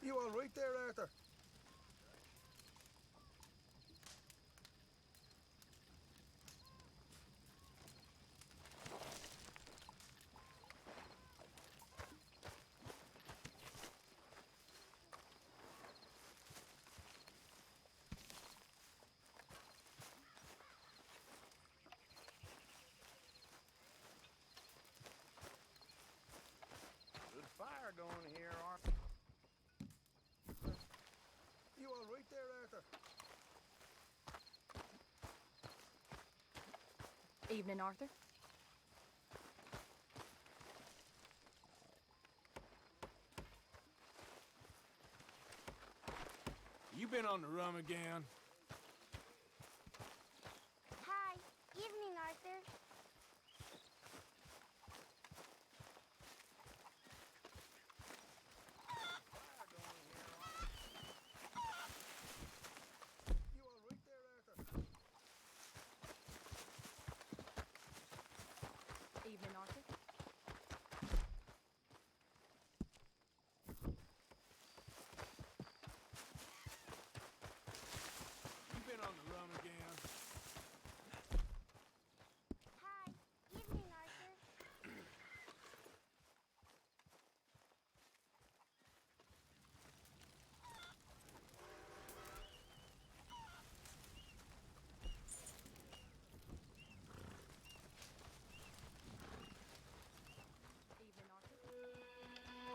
You all right there, Arthur? Good fire going here, Arthur. You all right there, Arthur? Evening, Arthur. You been on the rum again? Hi. Evening, Arthur. You all right there, Arthur? Evening, Arthur. You been on the rum again? Hi. Evening, Arthur. Evening, Arthur.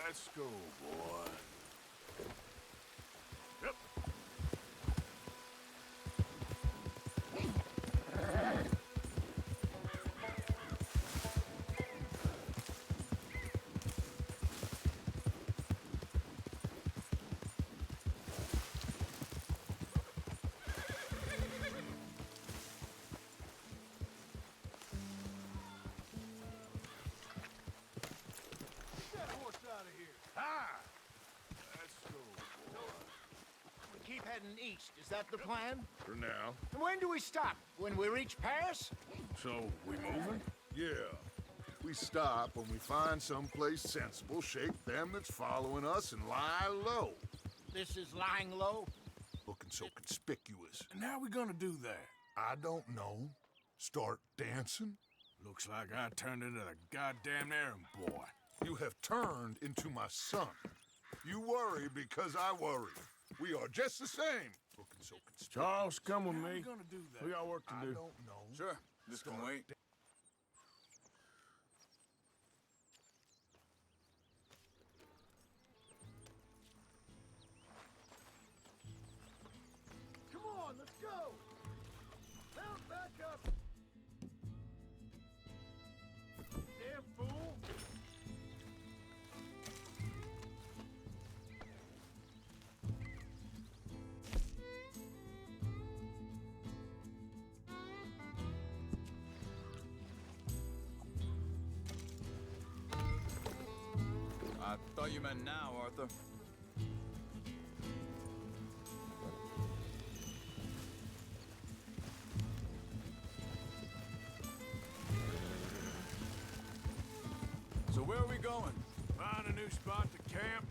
Let's go, boy. Yep. Get that horse out of here. Ah! Let's go, boy. We keep heading east. Is that the plan? For now. And when do we stop? When we reach Paris? So, we moving? Yeah. We stop when we find someplace sensible, shake them that's following us, and lie low. This is lying low? Looking so conspicuous. And how we gonna do that? I don't know. Start dancing? Looks like I turned into the goddamn errand boy. You have turned into my son. You worry because I worry. We are just the same. Looking so conspicuous. Charles, come with How we me. gonna do that? We got work to I do. don't know. Sure, this can wait. Come on, let's go! Mount back up! Damn fool! I thought you meant now, Arthur. So where are we going? Find a new spot to camp.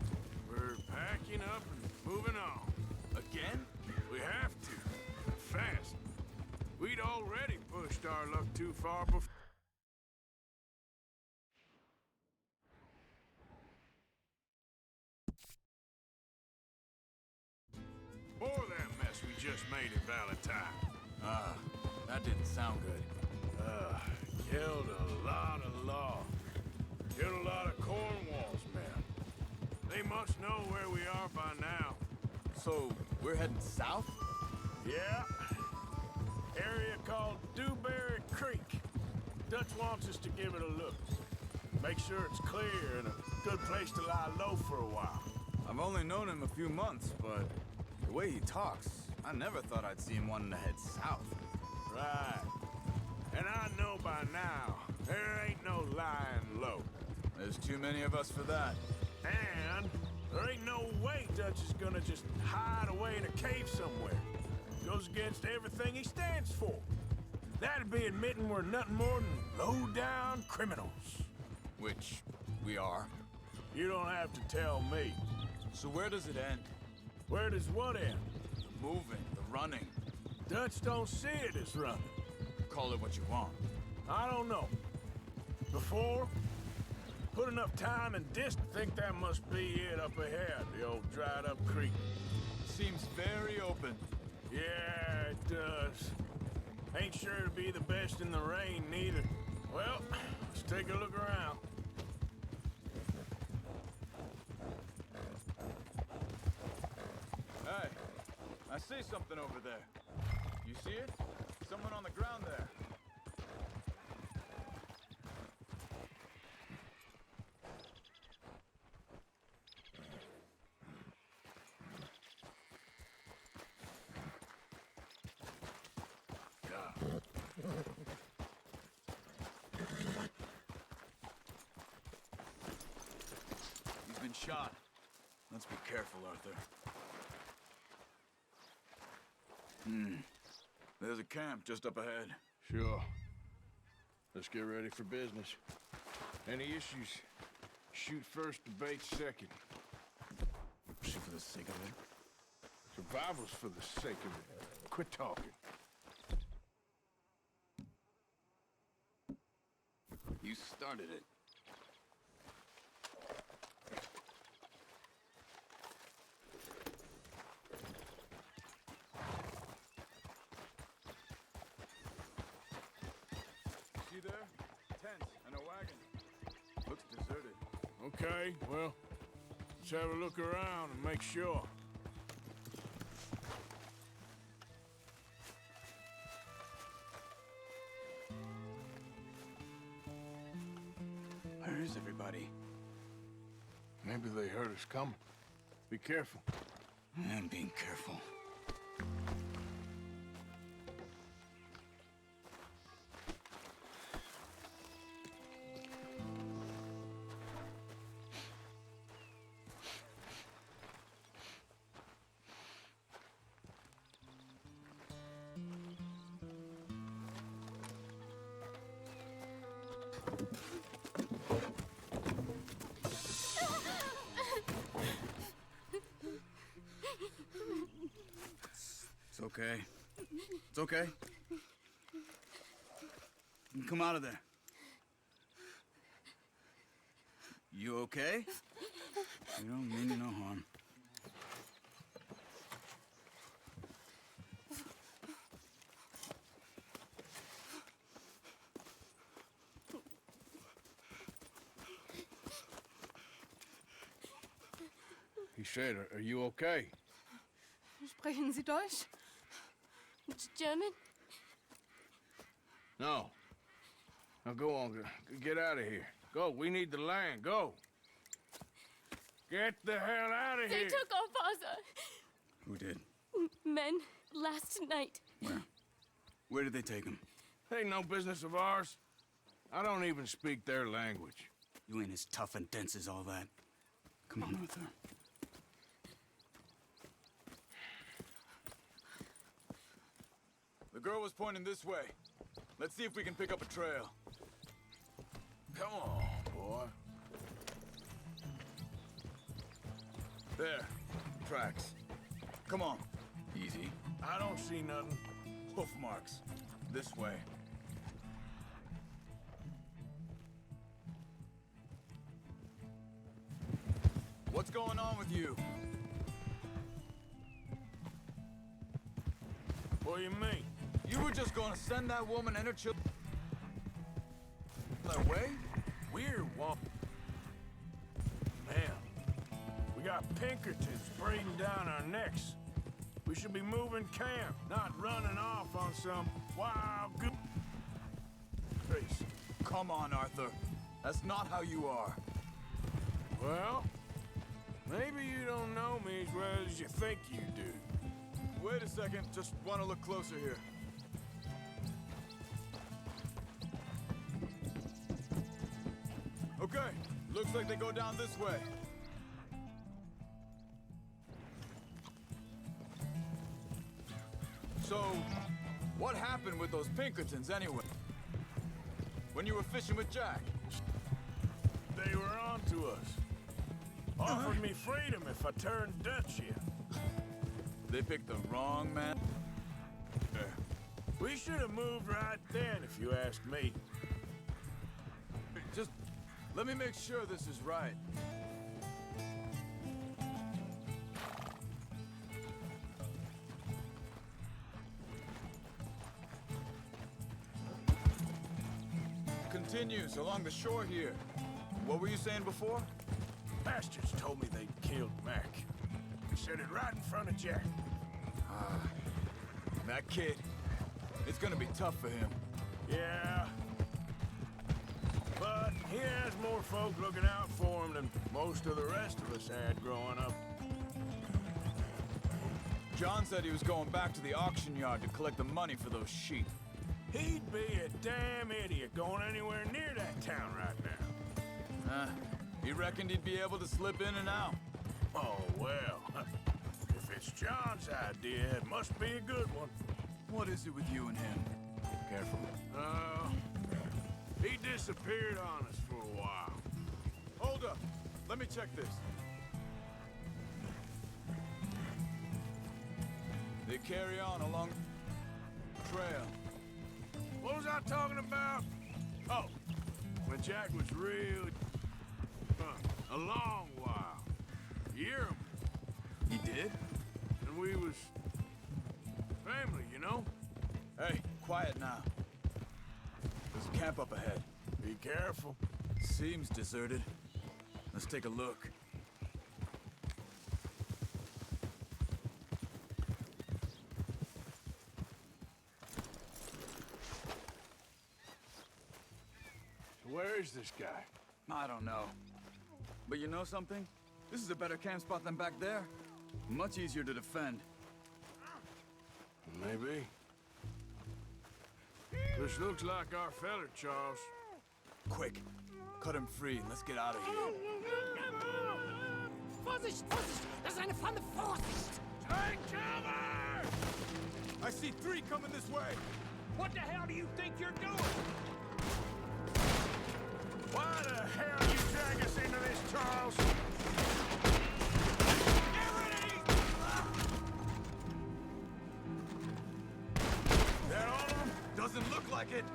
We're packing up and moving on. Again? We have to. Fast. We'd already pushed our luck too far before. More of that mess we just made in Valentine. That didn't sound good. Killed a lot of law. Killed a lot of Cornwall's men. They must know where we are by now. So, we're heading south? Yeah. Area called Dewberry Creek. Dutch wants us to give it a look. Make sure it's clear and a good place to lie low for a while. I've only known him a few months, but it way he talks, I never thought I'd see him wanting to head south. Right. And I know by now, there ain't no lying low. There's too many of us for that. And there ain't no way Dutch is gonna just hide away in a cave somewhere. Goes against everything he stands for. That'd be admitting we're nothing more than low-down criminals. Which we are. You don't have to tell me. So where does it end? Where does what end? The moving, the running. Dutch don't see it as running. Call it what you want. I don't know. Before, put enough time and distance, think that must be it up ahead, the old dried-up creek. Seems very open. Yeah, it does. Ain't sure to be the best in the rain, neither. Well, let's take a look around. Hey, I see something over there. You see it? Someone on the ground there. He's been shot. Let's be careful, Arthur. There's a camp just up ahead. Sure. Let's get ready for business. Any issues? Shoot first, debate second. Shoot for the sake of it. Survival's for the sake of it. Quit talking. You started it. See there? Tents and a wagon. Looks deserted. Okay, well, let's have a look around and make sure. Where is everybody? Maybe they heard us coming. Be careful. I'm being careful. It's okay. It's okay. You can come out of there. You okay? You don't mean you no harm. He said, are you okay? Sprechen Sie Deutsch? German? No. Now go on, get out of here. Go, we need the land, go. Get the hell out of They here. took our father. Who did? Men last night. Where? Where did they take him? Ain't no business of ours. I don't even speak their language. You ain't as tough and dense as all that. Come on, Arthur. The girl was pointing this way. Let's see if we can pick up a trail. Come on, boy. There. Tracks. Come on. Easy. I don't see nothing. Hoof marks. This way. What's going on with you? What do you mean? You were just gonna send that woman and her children their way? We're one. Man, we got Pinkertons breathing down our necks. We should be moving camp, not running off on some wild goose face. Come on, Arthur. That's not how you are. Well, maybe you don't know me as well as you think you do. wait a second. Just want to look closer here. Okay, looks like they go down this way. So, what happened with those Pinkertons anyway? When you were fishing with Jack? They were on to us. Offered me freedom if I turned Dutch in. They picked the wrong man. We should have moved right then, if you ask me. Just let me make sure this is right. Continues along the shore here. What were you saying before? Bastards told me they'd killed Mac. Said it right in front of Jack. That kid. It's gonna be tough for him. Yeah. But he has more folk looking out for him than most of the rest of us had growing up. John said he was going back to the auction yard to collect the money for those sheep. He'd be a damn idiot going anywhere near that town right now. He reckoned he'd be able to slip in and out. Oh, well. If it's John's idea, it must be a good one. What is it with you and him? Careful. He disappeared on us for a while. Hold up. Let me check this. They carry on along the trail. What was I talking about? Oh, when Jack was real... a long while. Year. He did? And we was... family, you know? Hey, quiet now. There's a camp up ahead. Be careful. Seems deserted. Let's take a look. Where is this guy? I don't know. But you know something? This is a better camp spot than back there. Much easier to defend. Maybe. This looks like our feller, Charles. Quick, cut him free and let's get out of here. Vorsicht, Vorsicht! Das ist eine Pfanne! Vorsicht! Take cover! I see 3 coming this way. What the hell do you think you're doing? Why the hell you drag us into this, Charles? That all of them? Doesn't look like it.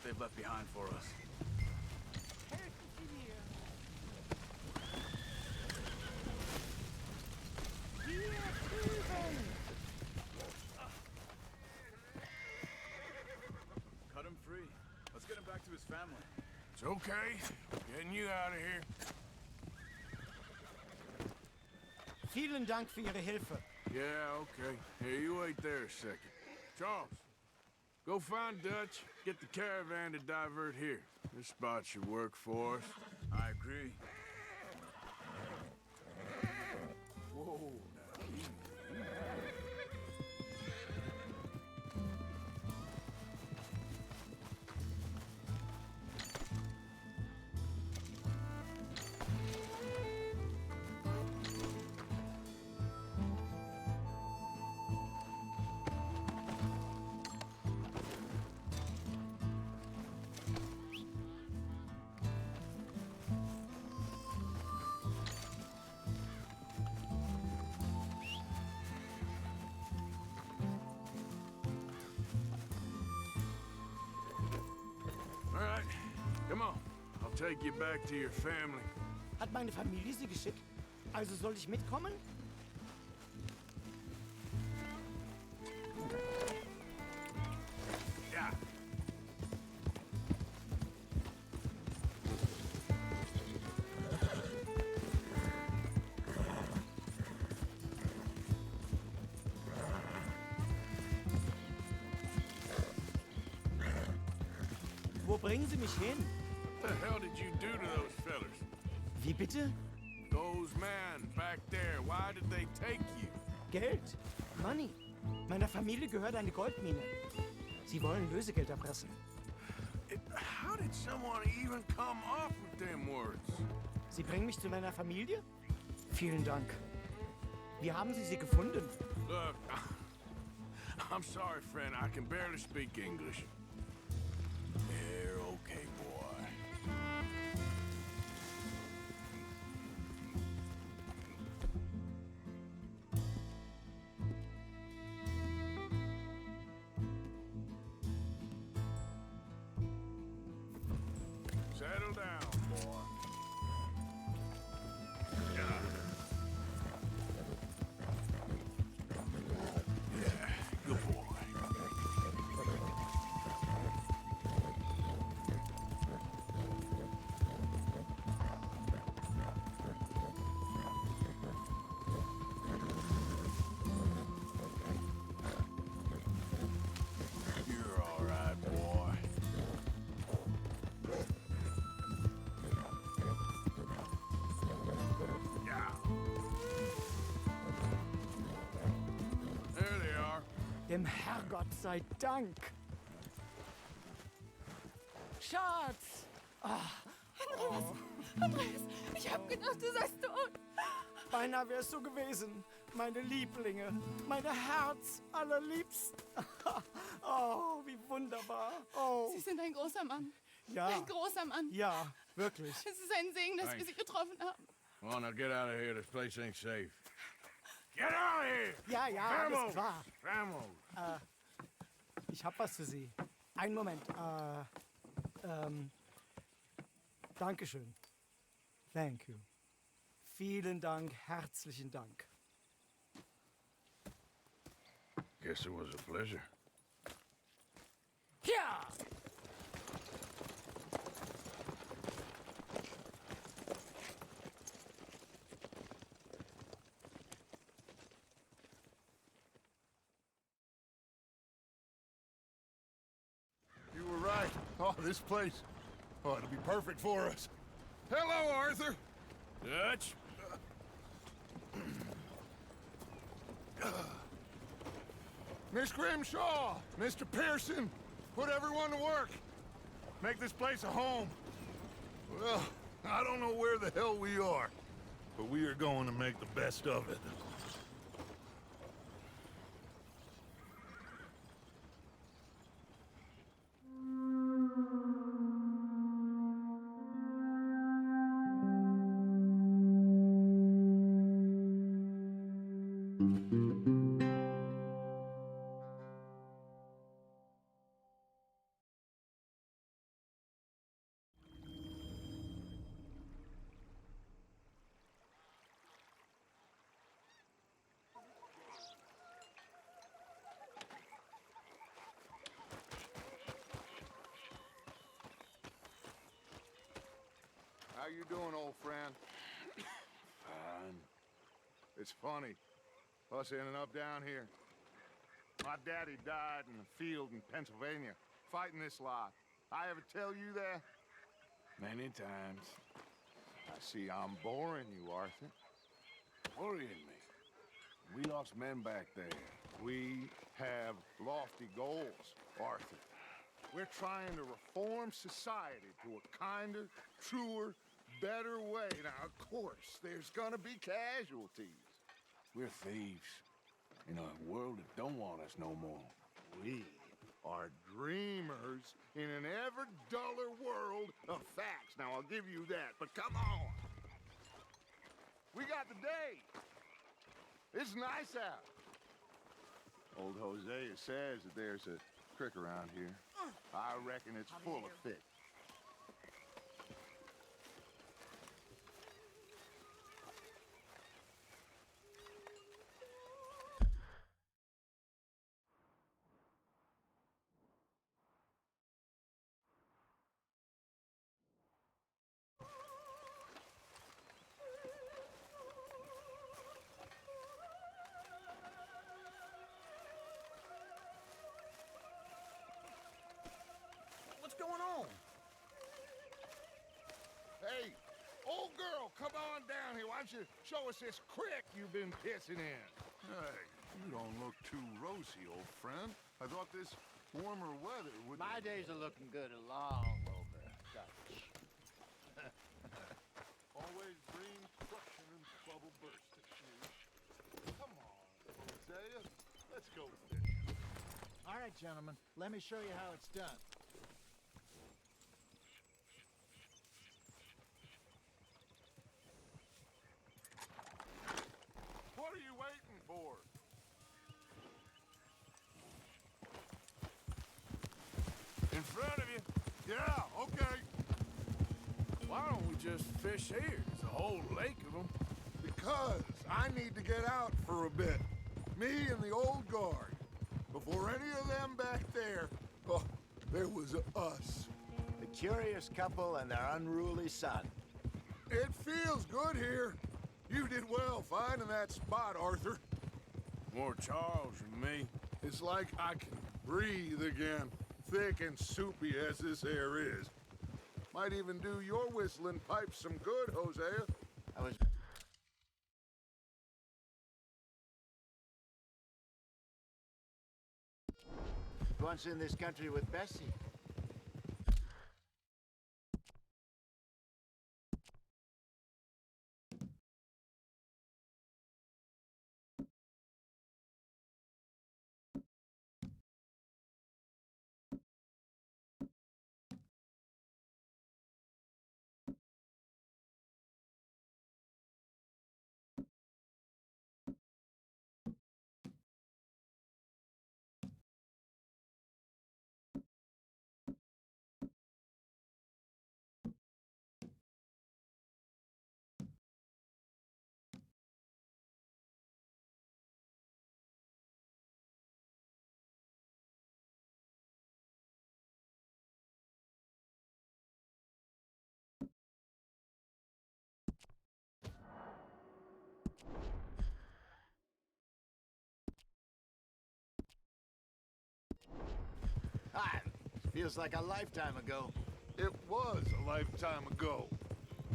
They've left behind for us. Cut him free. Let's get him back to his family. It's okay. Getting you out of here. Vielen Dank für Ihre Hilfe. Yeah, okay. Here, you wait there a second. Charles, go find Dutch. Get the caravan to divert here. This spot should work for us. I agree. Whoa, all right, come on. I'll take you back to your family. Hat meine Familie Sie geschickt? Also soll ich mitkommen? Wo bringen Sie mich hin? What the hell did you do to those fellas? Wie bitte? Those men back there, why did they take you? Geld. Money. Meiner Familie gehört eine Goldmine. Sie wollen Lösegeld erpressen. How did someone even come up with them words? Sie bringen mich zu meiner Familie? Vielen Dank. Wie haben Sie sie gefunden? Look, I'm sorry, friend. I can barely speak English. They're okay, boy. Settle down, boy. Yeah, good boy. You're all right, boy. Yeah. There they are. Dem Herrgott sei Dank. Schatz! Andreas, ich hab gedacht, du seist tot. Beinahe wär's so gewesen. Meine Lieblinge. Meine Herz allerliebsten. Oh, wie wunderbar. Oh, Sie sind ein großer Mann. ja. Ein großer Mann. Ja, wirklich. Es ist ein Segen, dass wir Sie getroffen haben. Come on, now get out of here. This place ain't safe. Get out of here! Ja, ja, alles Vamos! klar. Vamos! Ich hab was für Sie. Einen Moment. Dankeschön. Thank you. Vielen Dank, herzlichen Dank. Guess it was a pleasure. Ja! You were right. Oh, this place. Oh, it'll be perfect for us. Hello, Arthur. Dutch? Miss Grimshaw, Mr. Pearson, put everyone to work. Make this place a home. Well, I don't know where the hell we are, but we are going to make the best of it. How you doing, old friend? Fine. It's funny, us ending up down here. My daddy died in the field in Pennsylvania, fighting this lot. I ever tell you that? Many times. I see I'm boring you, Arthur. Worrying me. We lost men back there. We have lofty goals, Arthur. We're trying to reform society to a kinder, truer, better way. Now, of course, there's gonna be casualties. We're thieves. In a world that don't want us no more. We are dreamers in an ever duller world of facts. Now, I'll give you that, but come on. We got the day. It's nice out. Old Hosea says that there's a creek around here. I reckon it's full of fish. What's going on? Come on down here. Why don't you show us this creek you've been pissing in? Hey, you don't look too rosy, old friend. I thought this warmer weather would... My days are looking good along over, Dutch. Always green crushing and bubble bursting, Come on, Hosea. Let's go fishing. All right, gentlemen, let me show you how it's done. What are you waiting for? In front of you. Yeah, okay. Why don't we just fish here? There's a whole lake of them. Because I need to get out for a bit. Me and the old guard. Before any of them back there, oh, there was us. The curious couple and their unruly son. It feels good here. You did well finding that spot, Arthur. More Charles than me. It's like I can breathe again, thick and soupy as this air is. Might even do your whistling pipes some good, Hosea. I was... once in this country with Bessie. Ah, feels like a lifetime ago. It was a lifetime ago.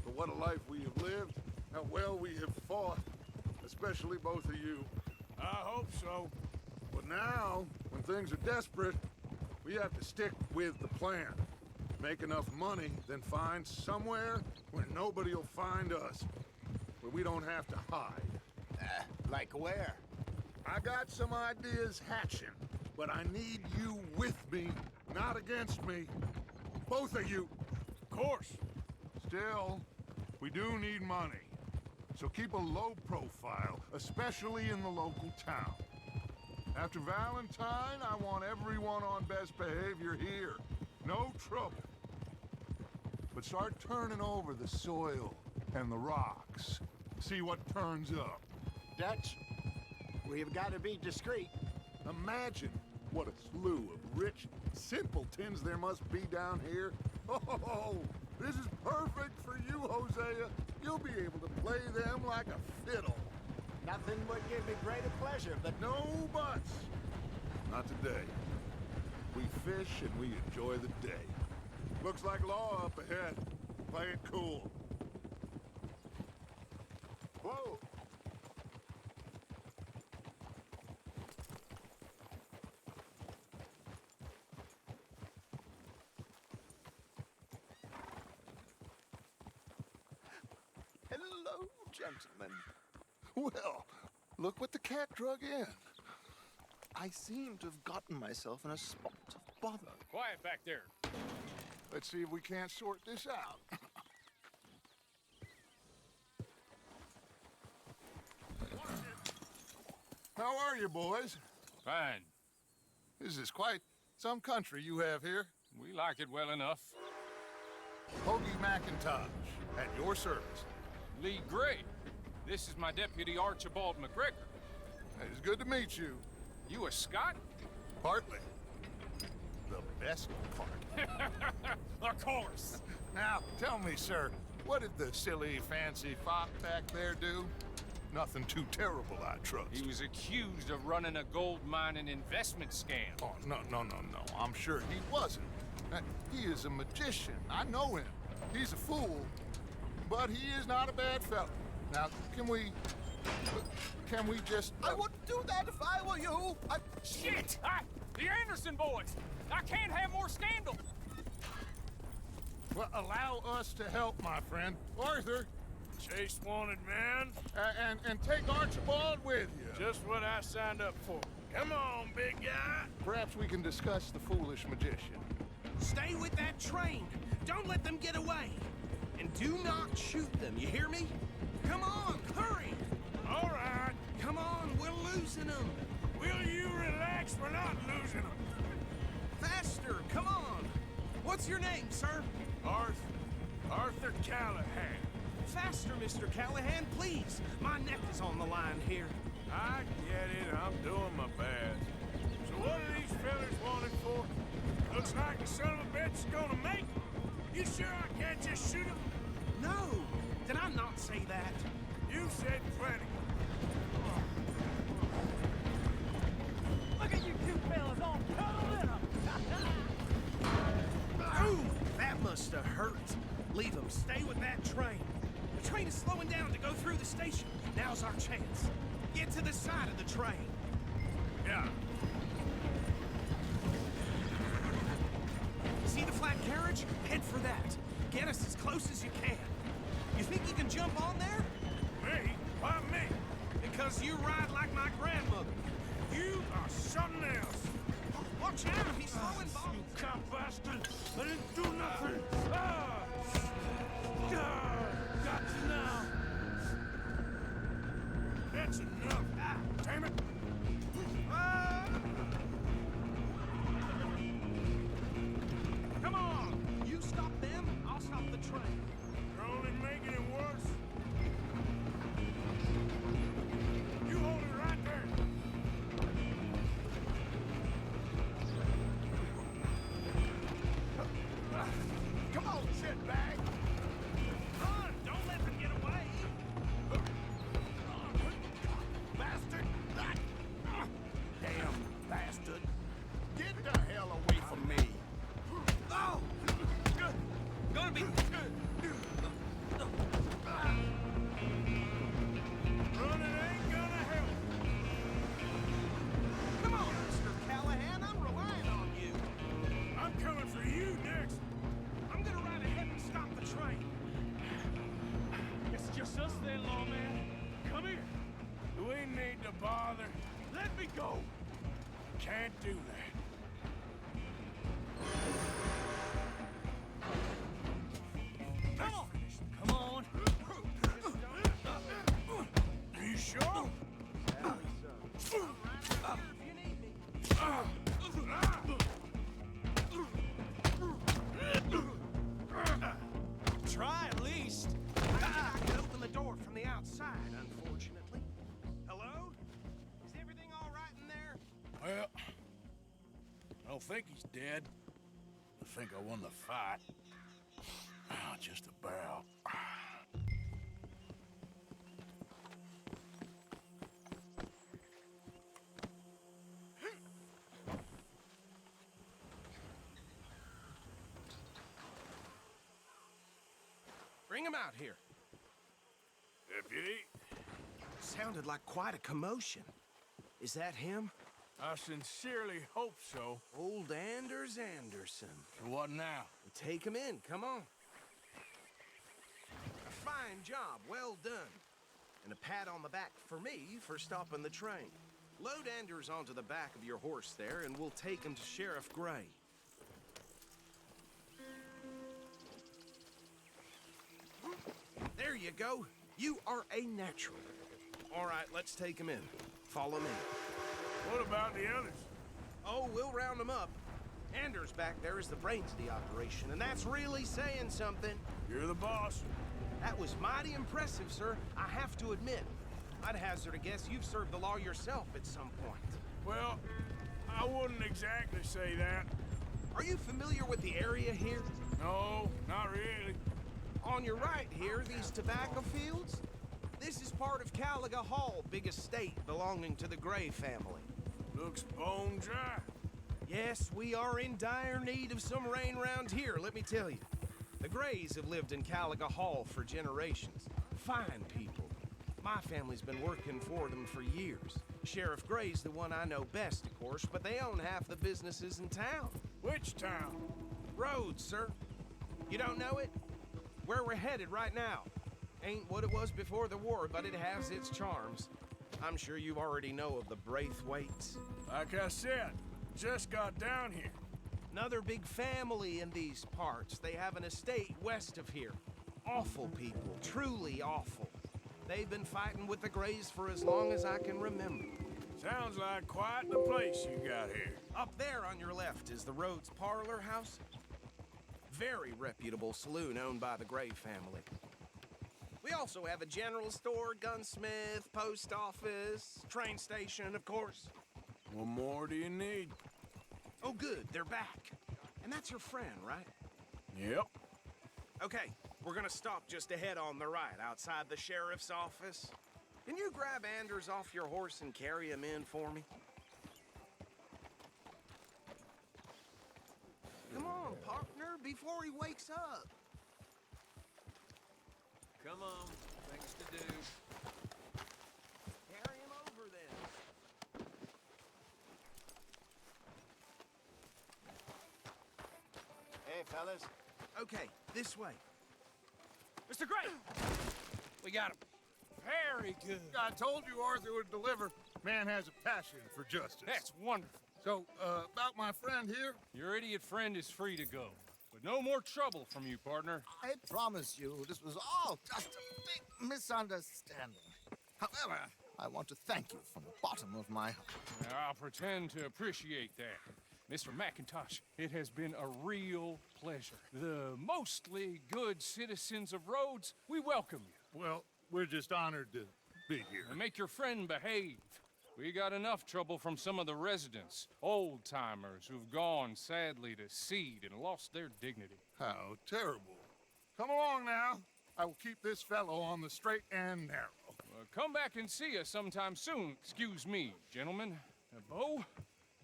But what a life we have lived, how well we have fought, especially both of you. I hope so. But now, when things are desperate, we have to stick with the plan. Make enough money, then find somewhere where nobody will find us. Where we don't have to hide. Like where? I got some ideas hatching, but I need you with me, not against me. Both of you. Of course. Still, we do need money. So keep a low profile, especially in the local town. After Valentine, I want everyone on best behavior here. No trouble. But start turning over the soil and the rocks. See what turns up. Dutch, we've got to be discreet. Imagine what a slew of rich simpletons there must be down here. Oh, this is perfect for you, Hosea. You'll be able to play them like a fiddle. Nothing would give me greater pleasure, but No buts. Not today. We fish and we enjoy the day. Looks like law up ahead. Play it cool. whoa. Hello, gentlemen. Well, look what the cat drug in. I seem to have gotten myself in a spot of bother. Quiet back there. Let's see if we can't sort this out. How are you, boys? Fine. This is quite some country you have here. We like it well enough. Hoagie McIntosh, at your service. Lee Gray. This is my deputy Archibald McGregor. It's good to meet you. You a Scot? Partly. The best part. Of course. Now, tell me, sir, what did the silly, fancy fop back there do? Nothing too terrible, I trust. He was accused of running a gold mining investment scam. Oh, no. I'm sure he wasn't. He is a magician. I know him. He's a fool. but he is not a bad fellow. Now, can we just... I wouldn't do that if I were you. Shit! The Anderson boys! I can't have more scandal! Well, allow us to help, my friend. Arthur, Chase wanted man. and take Archibald with you. Just what I signed up for. Come on, big guy. Perhaps we can discuss the foolish magician. Stay with that train. Don't let them get away. And do not shoot them, you hear me? Come on, hurry! All right. Come on, we're losing them. Will you relax? We're not losing them. Faster, come on. What's your name, sir? Arthur Callahan. Faster, Mr. Callahan, please. My neck is on the line here. I get it. I'm doing my best. So what are these fellas wanted for? Looks like the son of a bitch is gonna make it. You sure I can't just shoot him? No, did I not say that? You said plenty. Look at you two fellas all cuddled in them. Ooh, that must have hurt. Leave them. Stay with that train. The train is slowing down to go through the station. Now's our chance. Get to the side of the train. Yeah. See the flat carriage? Head for that. Get us as close as you can. You think you can jump on there? Me? Why me? Because you ride like my grandmother. You are something else. Watch out, he's throwing bombs. You cop bastard! I didn't do nothing! Got you now! That's enough! Damn it! Come on! You stop them, I'll stop the train. You're only making it worse. You hold it right there. Come on, shitbag! Run! Don't let them get away! Bastard! Damn bastard! Get the hell away from me! Oh! Gonna be... Running ain't gonna help. Come on, Mr. Callahan, I'm relying on you. I'm coming for you next. I'm gonna ride ahead and stop the train. It's just us then, lawman. Come here. Do we need to bother? Let me go. Can't do that. Come on! Come on! Are you sure? Try at least. I can open the door from the outside, unfortunately. Hello? Is everything all right in there? Well, I don't think he's dead. I think I won the fight. Just about. Bring him out here. Deputy, Sounded like quite a commotion. Is that him? I sincerely hope so. Old Anders Anderson. So what now? Take him in, come on. A fine job, well done. And a pat on the back for me for stopping the train. Load Anders onto the back of your horse there, and we'll take him to Sheriff Gray. There you go. You are a natural. All right, let's take him in. Follow me. What about the others? Oh, we'll round them up. Anders back there is the brains of the operation, and that's really saying something. You're the boss. That was mighty impressive, sir. I have to admit. I'd hazard a guess you've served the law yourself at some point. Well, I wouldn't exactly say that. Are you familiar with the area here? No, not really. On your right here, these tobacco fields? This is part of Caliga Hall, big estate belonging to the Gray family. Looks bone dry. Yes, we are in dire need of some rain round here, let me tell you. The The Grays have lived in Caliga Hall for generations. Fine people. My family's been working for them for years. Sheriff Gray's the one I know best, of course, but they own half the businesses in town. Which town? Rhodes, sir. You don't know it? Where we're headed right now. Ain't what it was before the war, but it has its charms. I'm sure you already know of the Braithwaites. Like I said, just got down here. Another big family in these parts. They have an estate west of here. Awful people, truly awful. They've been fighting with the Grays for as long as I can remember. Sounds like quite the place you got here. Up there on your left is the Rhodes Parlor House. Very reputable saloon owned by the Gray family. We also have a general store, gunsmith, post office, train station, of course. What more do you need? Oh, good, they're back. And that's your friend, right? Yep. Okay, we're gonna stop just ahead on the right, outside the sheriff's office. Can you grab Anders off your horse and carry him in for me? Come on, partner, before he wakes up. Come on, things to do. Carry him over then. Hey, fellas. Okay, this way. Mr. Gray! We got him. Very good. I told you Arthur would deliver. Man has a passion for justice. That's wonderful. So, about my friend here? Your idiot friend is free to go. But no more trouble from you, partner. I promise you, this was all just a big misunderstanding. However, I want to thank you from the bottom of my heart. Now, I'll pretend to appreciate that. Mr. McIntosh, it has been a real pleasure. The mostly good citizens of Rhodes, we welcome you. Well, we're just honored to be here. And make your friend behave. We got enough trouble from some of the residents, old-timers who've gone, sadly, to seed and lost their dignity. How terrible. Come along now. I will keep this fellow on the straight and narrow. Come back and see us sometime soon. Excuse me, gentlemen. Bo,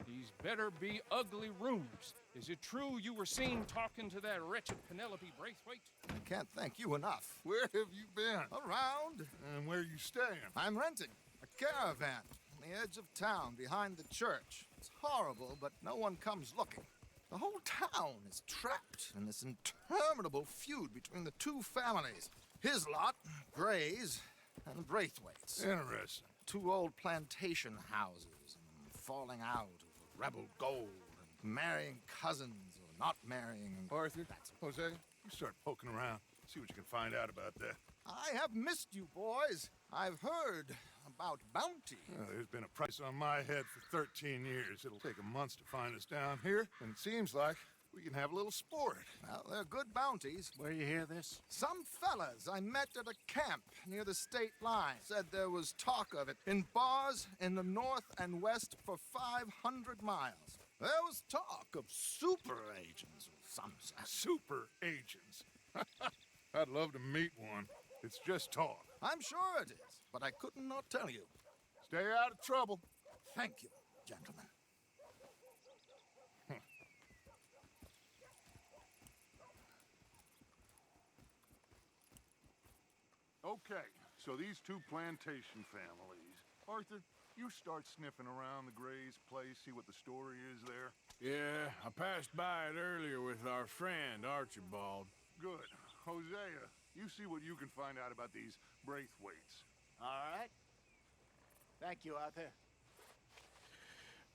these better be ugly rumors. Is it true you were seen talking to that wretched Penelope Braithwaite? I can't thank you enough. Where have you been? Around. And where you staying? I'm renting a caravan on the edge of town behind the church. It's horrible, but no one comes looking. The whole town is trapped in this interminable feud between the two families. His lot, Grays, and Braithwaite's. Interesting. Two old plantation houses, and falling out over rebel gold, and marrying cousins or not marrying. And Arthur, Jose, you start poking around. See what you can find out about that. I have missed you, boys. I've heard about bounty. There's been a price on my head for 13 years. It'll take a month to find us down here, and it seems like we can have a little sport. Well, they're good bounties. Where you hear this? Some fellas I met at a camp near the state line said there was talk of it in bars in the north and west for 500 miles. There was talk of super agents of some sort. Super agents. I'd love to meet one. It's just talk. I'm sure it is, but I could not tell you. Stay out of trouble. Thank you, gentlemen. Okay, so these two plantation families. Arthur, you start sniffing around the Gray's place, see what the story is there. Yeah, I passed by it earlier with our friend, Archibald. Good. Hosea, you see what you can find out about these Braithwaites. All right. Thank you, Arthur.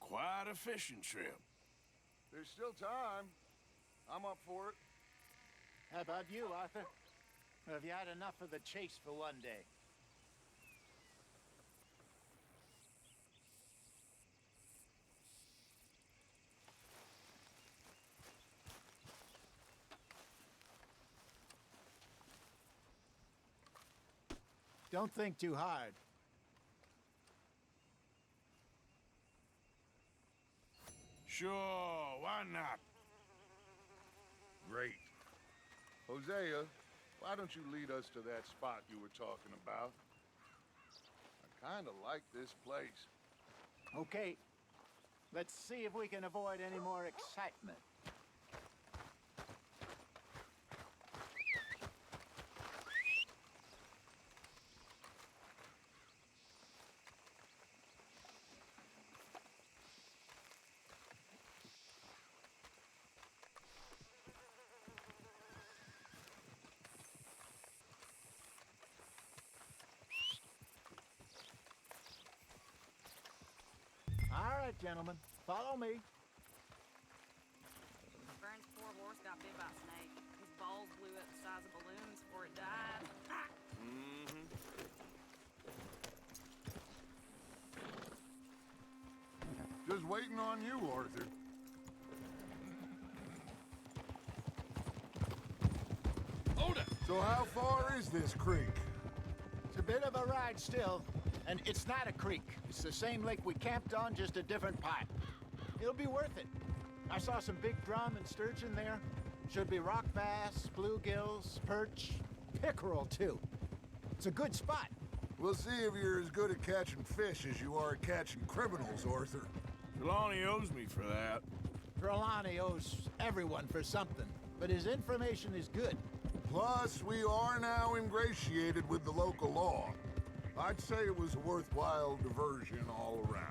Quite a fishing trip. There's still time. I'm up for it. How about you, Arthur? Have you had enough of the chase for one day? Don't think too hard. Sure, why not? Great. Hosea, why don't you lead us to that spot you were talking about? I kind of like this place. Okay. Let's see if we can avoid any more excitement. gentlemen. Follow me. Vern's poor horse got bit by a snake. His balls blew up the size of balloons before it died. Just waiting on you, Arthur. Hold it! So how far is this creek? It's a bit of a ride still, and it's not a creek. It's the same lake we camped on, just a different part. It'll be worth it. I saw some big drum and sturgeon there. Should be rock bass, bluegills, perch, pickerel too. It's a good spot. We'll see if you're as good at catching fish as you are at catching criminals, Arthur. Trelawney owes me for that. Trelawney owes everyone for something, but his information is good. Plus, we are now ingratiated with the local law. I'd say it was a worthwhile diversion all around.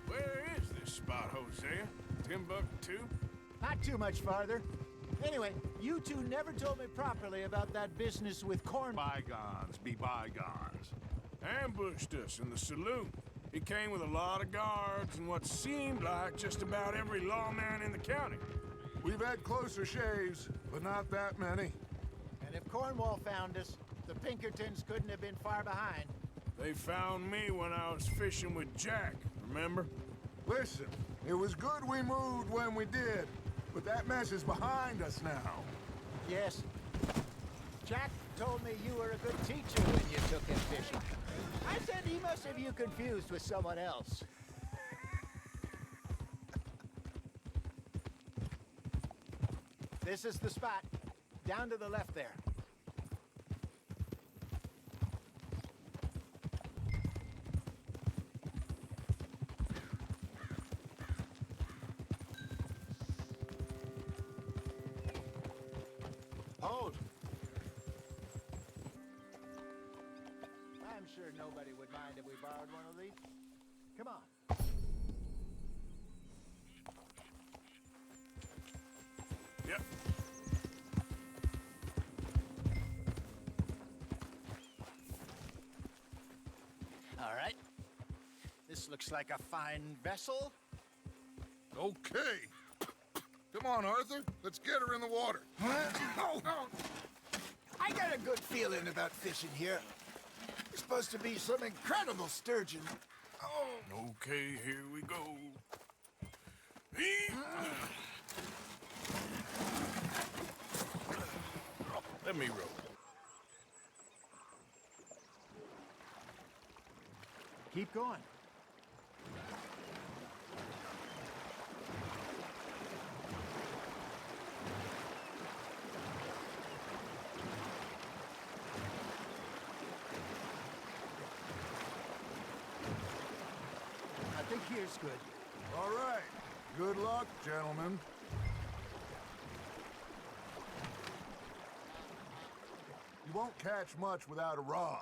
Where is this spot, Hosea? Timbuktu? Not too much farther. Anyway, you two never told me properly about that business with corn. Bygones be bygones. Ambushed us in the saloon. He came with a lot of guards and what seemed like just about every lawman in the county. We've had closer shaves, but not that many. And if Cornwall found us, the Pinkertons couldn't have been far behind. They found me when I was fishing with Jack, remember? Listen, it was good we moved when we did, but that mess is behind us now. Yes. Jack told me you were a good teacher when you took him fishing. I said he must have you confused with someone else. This is the spot. Down to the left there. Hold. I'm sure nobody would mind if we borrowed one of these. Come on. Yep. All right. This looks like a fine vessel. Okay. Come on, Arthur. Let's get her in the water. Oh. I got a good feeling about fishing here. It's supposed to be some incredible sturgeon. Oh. Okay, here we go. Let me row. Keep going. I think here's good. All right. Good luck, gentlemen. You won't catch much without a rod.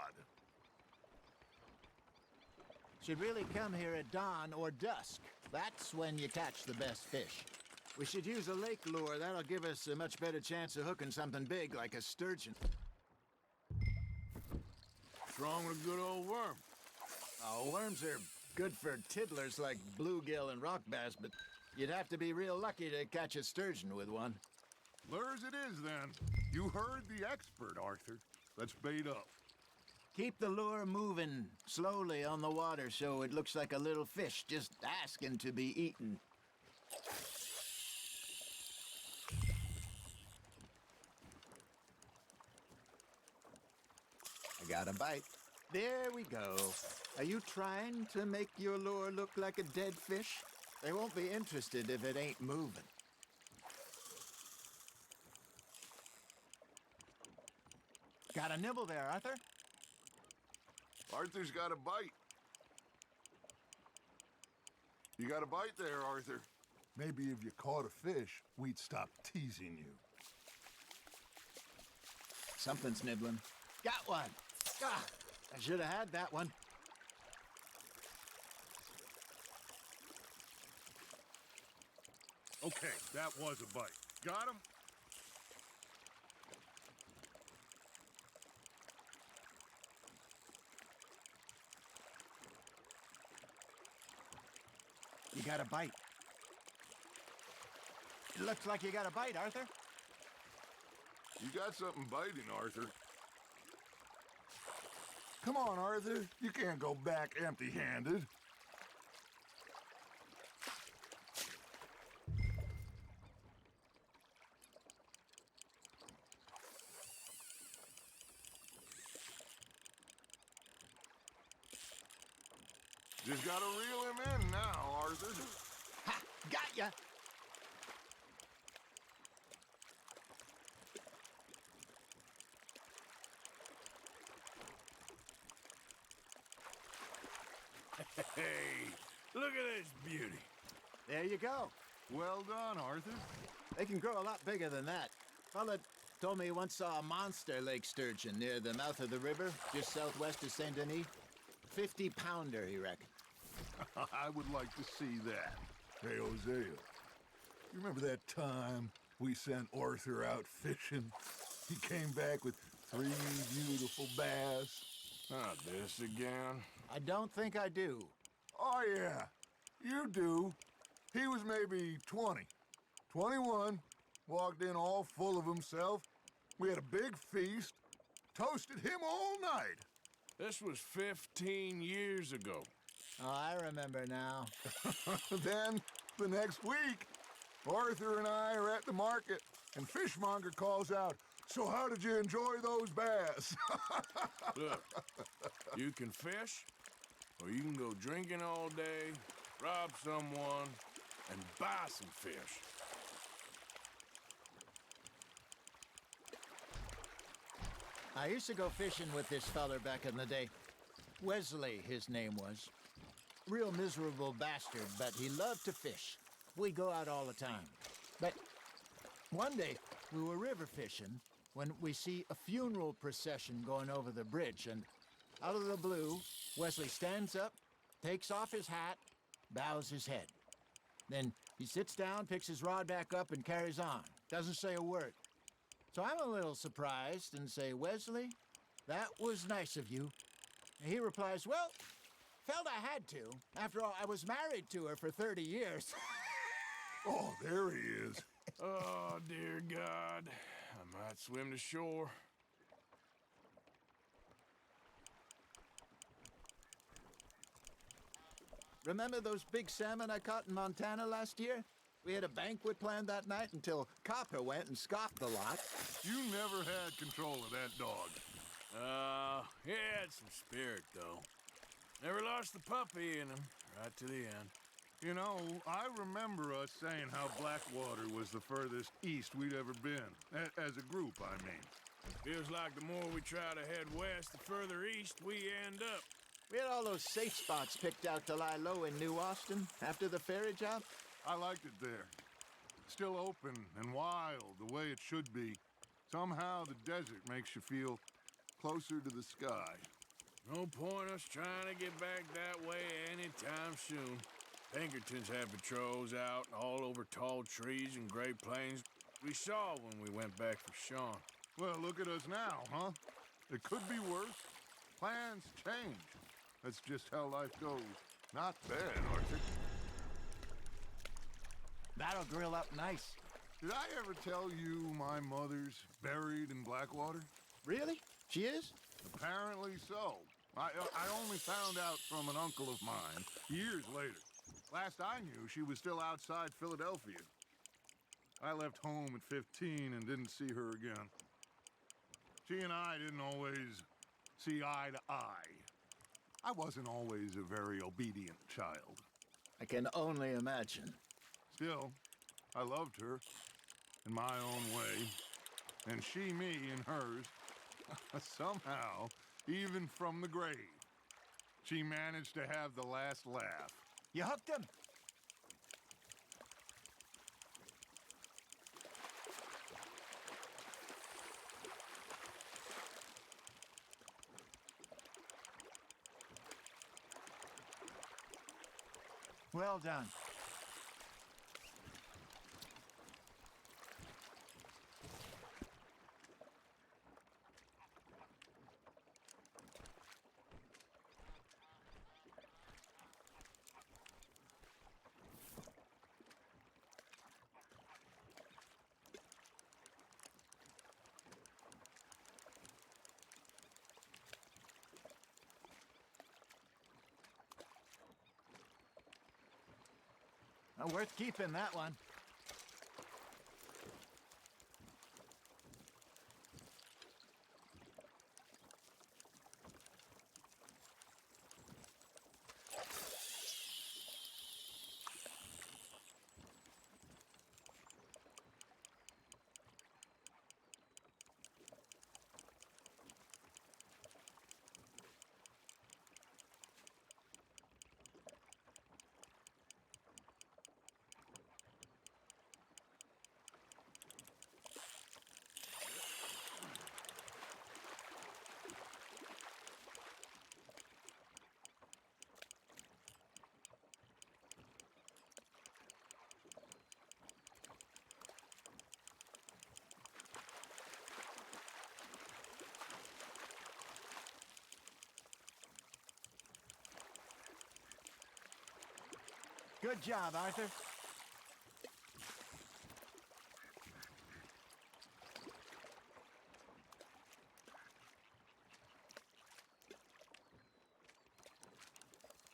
Should really come here at dawn or dusk. That's when you catch the best fish. We should use a lake lure. That'll give us a much better chance of hooking something big like a sturgeon. What's wrong with a good old worm? Oh, worms are good for tiddlers like bluegill and rock bass, but you'd have to be real lucky to catch a sturgeon with one. Lures it is, then. You heard the expert, Arthur. Let's bait up. Keep the lure moving slowly on the water so it looks like a little fish just asking to be eaten. I got a bite. There we go. Are you trying to make your lure look like a dead fish? They won't be interested if it ain't moving. Got a nibble there, Arthur? Arthur's got a bite. You got a bite there, Arthur. Maybe if you caught a fish, we'd stop teasing you. Something's nibbling. Got one! Ah, I should have had that one. Okay, that was a bite. Got him? You got a bite. It looks like you got a bite, Arthur. You got something biting, Arthur. Come on, Arthur. You can't go back empty-handed. Just gotta reel him in now, Arthur. Ha! Got ya! Hey, look at this beauty. There you go. Well done, Arthur. They can grow a lot bigger than that. Fella told me he once saw a monster lake sturgeon near the mouth of the river, just southwest of Saint Denis. 50-pounder, he reckoned. I would like to see that. Hey, Hosea, you remember that time we sent Arthur out fishing? He came back with 3 beautiful bass. Not this again. I don't think I do. Oh, yeah, you do. He was maybe 20, 21, walked in all full of himself. We had a big feast, toasted him all night. This was 15 years ago. Oh, I remember now. Then, the next week, Arthur and I are at the market, and Fishmonger calls out, "So how did you enjoy those bass?" Look, you can fish, or you can go drinking all day, rob someone, and buy some fish. I used to go fishing with this feller back in the day. Wesley, his name was. Real miserable bastard, but he loved to fish. We go out all the time. But one day, we were river fishing when we see a funeral procession going over the bridge, and out of the blue, Wesley stands up, takes off his hat, bows his head. Then he sits down, picks his rod back up, and carries on. Doesn't say a word. So I'm a little surprised and say, "Wesley, that was nice of you." And he replies, "Well, felt I had to. After all, I was married to her for 30 years. Oh, there he is. Oh, dear God. I might swim to shore. Remember those big salmon I caught in Montana last year? We had a banquet planned that night until Copper went and scoffed the lot. You never had control of that dog. He had some spirit, though. Never lost the puppy in him, right to the end. You know, I remember us saying how Blackwater was the furthest east we'd ever been. As a group, I mean. Feels like the more we try to head west, the further east we end up. We had all those safe spots picked out to lie low in New Austin after the ferry job. I liked it there. Still open and wild, the way it should be. Somehow the desert makes you feel closer to the sky. No point us trying to get back that way anytime soon. Pinkertons had patrols out all over tall trees and Great Plains. We saw when we went back for Sean. Well, look at us now, huh? It could be worse. Plans change. That's just how life goes. Not bad, Arthur. That'll grill up nice. Did I ever tell you my mother's buried in Blackwater? Really? She is? Apparently so. I only found out from an uncle of mine years later. Last I knew, she was still outside Philadelphia. I left home at 15 and didn't see her again. She and I didn't always see eye to eye. I wasn't always a very obedient child. I can only imagine. Still, I loved her in my own way, and she me in hers. Somehow, even from the grave, she managed to have the last laugh. You hooked him? Well done. Worth keeping, that one. Good job, Arthur.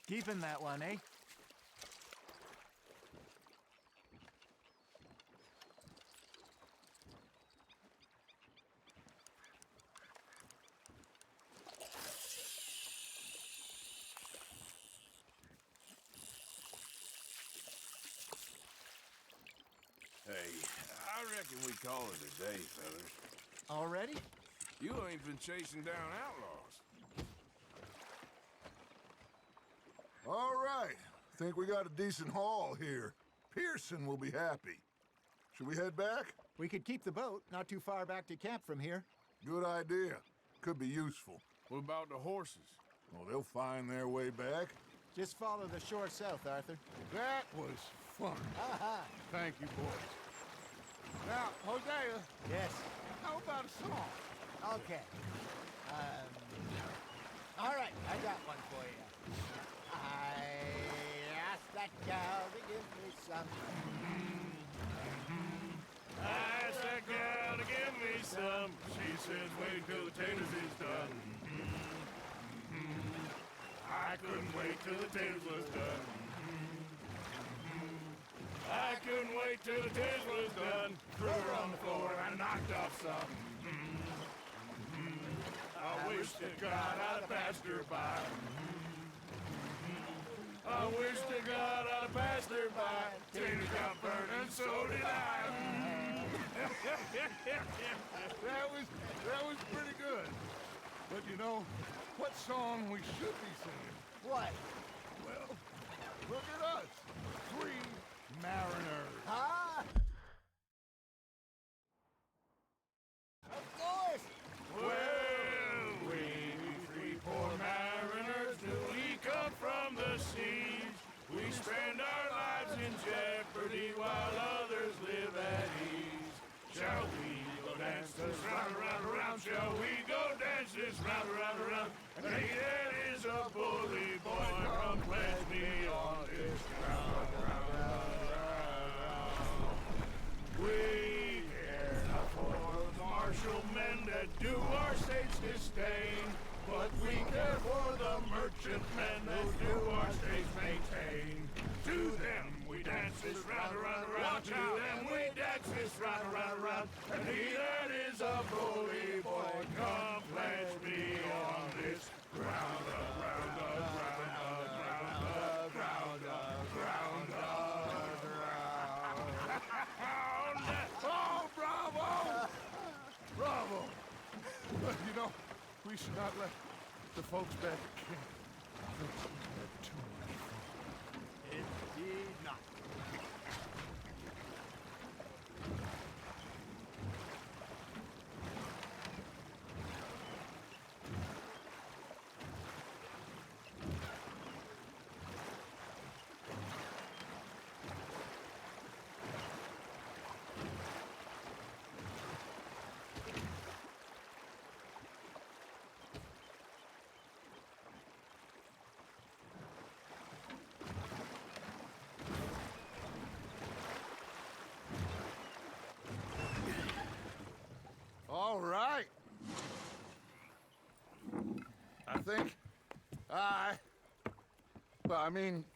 Keeping that one, eh? Hey, I reckon we call it a day, fellas. Already? You ain't been chasing down outlaws. All right. Think we got a decent haul here. Pearson will be happy. Should we head back? We could keep the boat not too far back to camp from here. Good idea. Could be useful. What about the horses? Well, they'll find their way back. Just follow the shore south, Arthur. That was fun. Aha! Thank you, boys. Now, Hosea, Yes. how about a song? Okay. All right, I got one for you. I asked that gal to give me some. I asked that gal to give me some. She says wait till the taters is done. I couldn't wait till the taters was done. I couldn't wait till the taters was done. Threw her on the floor and I knocked off some. I wish to God I'd passed her by. I wish to God I'd passed her by. Taters got burned and so did I. That was pretty good. But you know, what song we should be singing? What? Well, look at us. 3 mariners. Ah! Of course! Well, we 3 poor mariners newly come from the seas. We spend our lives in jeopardy while others live at ease. Shall we go dance this round, around, around? Shall we go dance this round, around, around? And he that is a bully boy, come pledge me on this ground, round, round, round, round. We care not for the martial men that do our states disdain, but we care for the merchantmen that do our states maintain. To them we dance this round, around, around. To them we dance this round, around, around. And he that is a bully boy, come pledge me on this ground, ground, ground, ground, ground, ground, ground. Oh, bravo! Bravo! You know, we should not let the folks back at camp think we had too much fun. Indeed not. think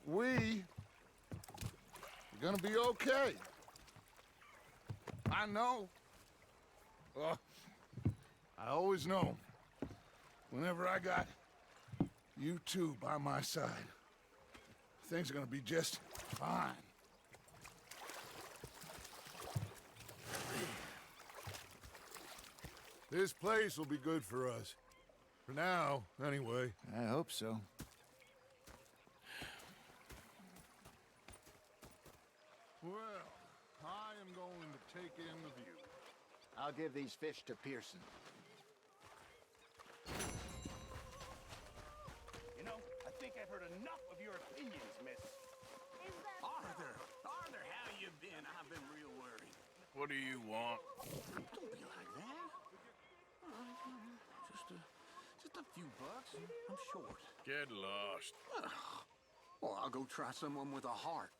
we are gonna be okay. I know. Well, I always know. Whenever I got you two by my side, things are gonna be just fine. This place will be good for us. For now, anyway. I hope so. Well, I am going to take in the view. I'll give these fish to Pearson. You know, I think I've heard enough of your opinions, miss. Arthur, how you been? I've been real worried. What do you want? Don't be like that. Just a few bucks. I'm short. Get lost. Well, I'll go try someone with a heart.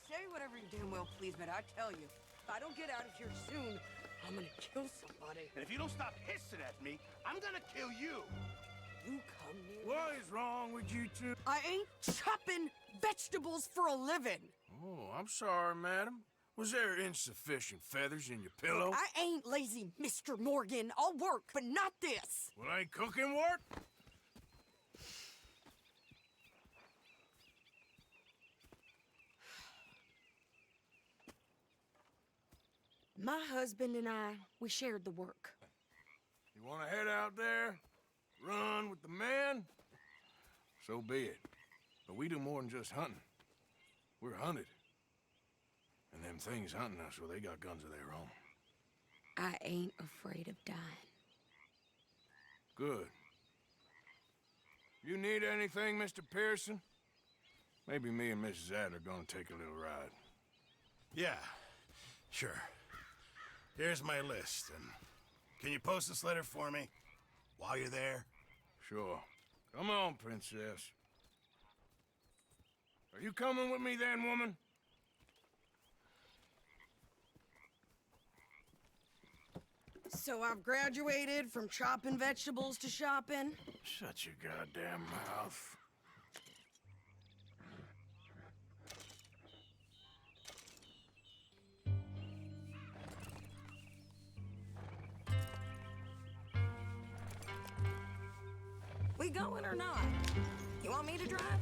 Say whatever you damn well please, but I tell you, if I don't get out of here soon, I'm gonna kill somebody. And if you don't stop hissing at me, I'm gonna kill you. You come near What is wrong with you two? I ain't chopping vegetables for a living. Oh, I'm sorry, madam. Was there insufficient feathers in your pillow? I ain't lazy, Mr. Morgan. I'll work, but not this. Well, ain't cooking work? My husband and I, we shared the work. You want to head out there? Run with the men? So be it. But we do more than just hunting. We're hunted. And them things hunting us, well, they got guns of their own. I ain't afraid of dying. Good. You need anything, Mr. Pearson? Maybe me and Mrs. Adler are gonna take a little ride. Yeah, sure. Here's my list, and can you post this letter for me while you're there? Sure. Come on, princess. Are you coming with me then, woman? So I've graduated from chopping vegetables to shopping. Shut your goddamn mouth. We going or not? You want me to drive?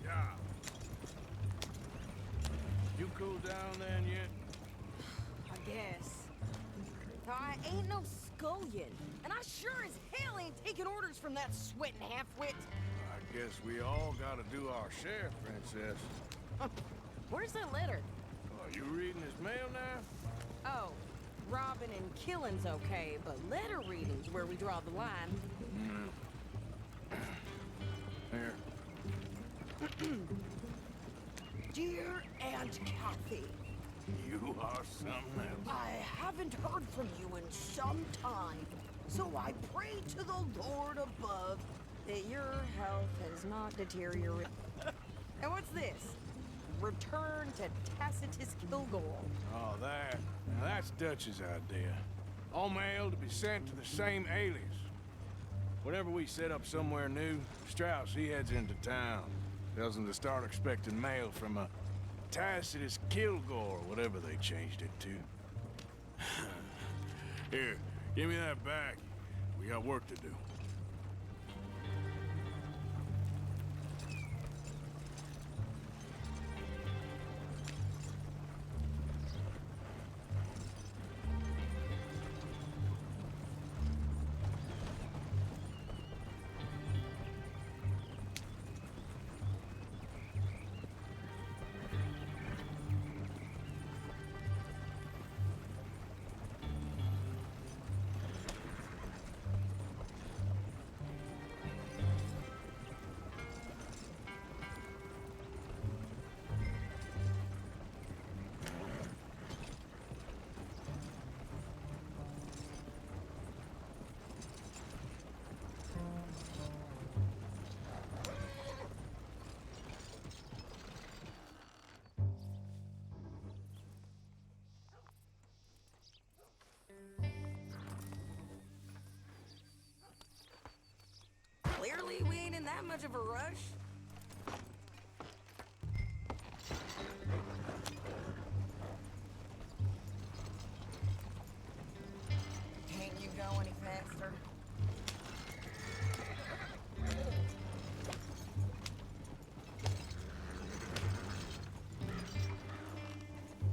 Yeah. You cool down then yet? I guess. I ain't no scullion, and I sure as hell ain't taking orders from that sweating half-wit. I guess we all gotta do our share, princess. Where's that letter? Oh, you reading his mail now? Oh, robbing and killing's okay, but letter reading's where we draw the line. Here. Dear Aunt Kathy, You are something else. I haven't heard from you in some time, so I pray to the Lord above that your health has not deteriorated. And what's this? Return to Tacitus Kilgore. Oh, that. Now that's Dutch's idea. All mail to be sent to the same alias. Whenever we set up somewhere new, Strauss, he heads into town. Tells them to start expecting mail from a Tacitus Kilgore, whatever they changed it to. Here, give me that back. We got work to do. Clearly, we ain't in that much of a rush. Can't you go any faster?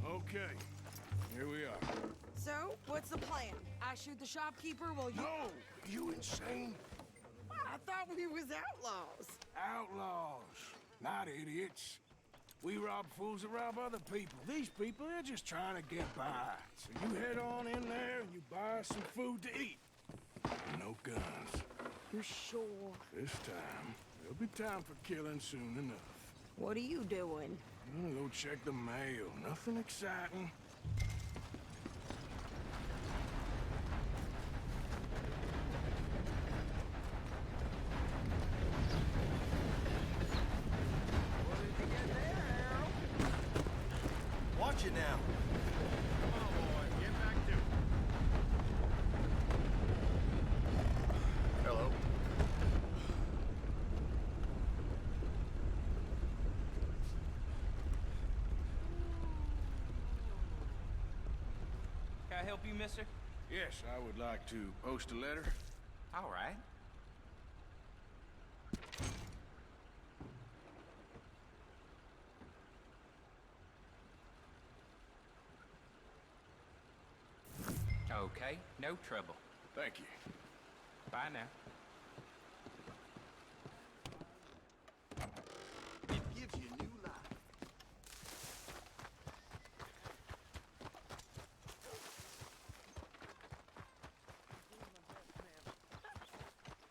Okay, here we are. So, what's the plan? I shoot the shopkeeper while you... No! You insane? I thought we was outlaws. Outlaws, not idiots. We rob fools that rob other people. These people, they're just trying to get by. So you head on in there and you buy some food to eat. No guns. You sure? This time, there'll be time for killing soon enough. What are you doing? I'm gonna go check the mail. Nothing exciting. Watch it now. Come on, boy. Get back to it. Hello. Can I help you, mister? Yes, I would like to post a letter. All right. Okay, no trouble. Thank you. Bye now. It gives you new life.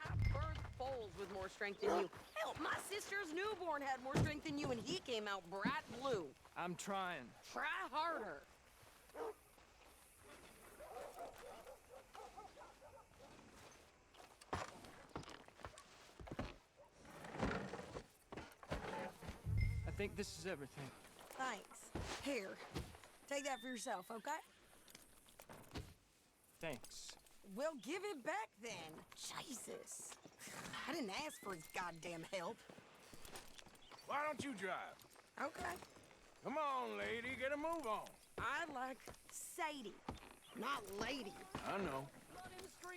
I birthed foals with more strength than you. Hell, my sister's newborn had more strength than you, and he came out bright blue. I'm trying. Try harder. I think this is everything. Thanks. Here, take that for yourself, okay? Thanks. Well, give it back then. Jesus. I didn't ask for his goddamn help. Why don't you drive? Okay. Come on, lady, get a move on. I like Sadie, not lady. I know.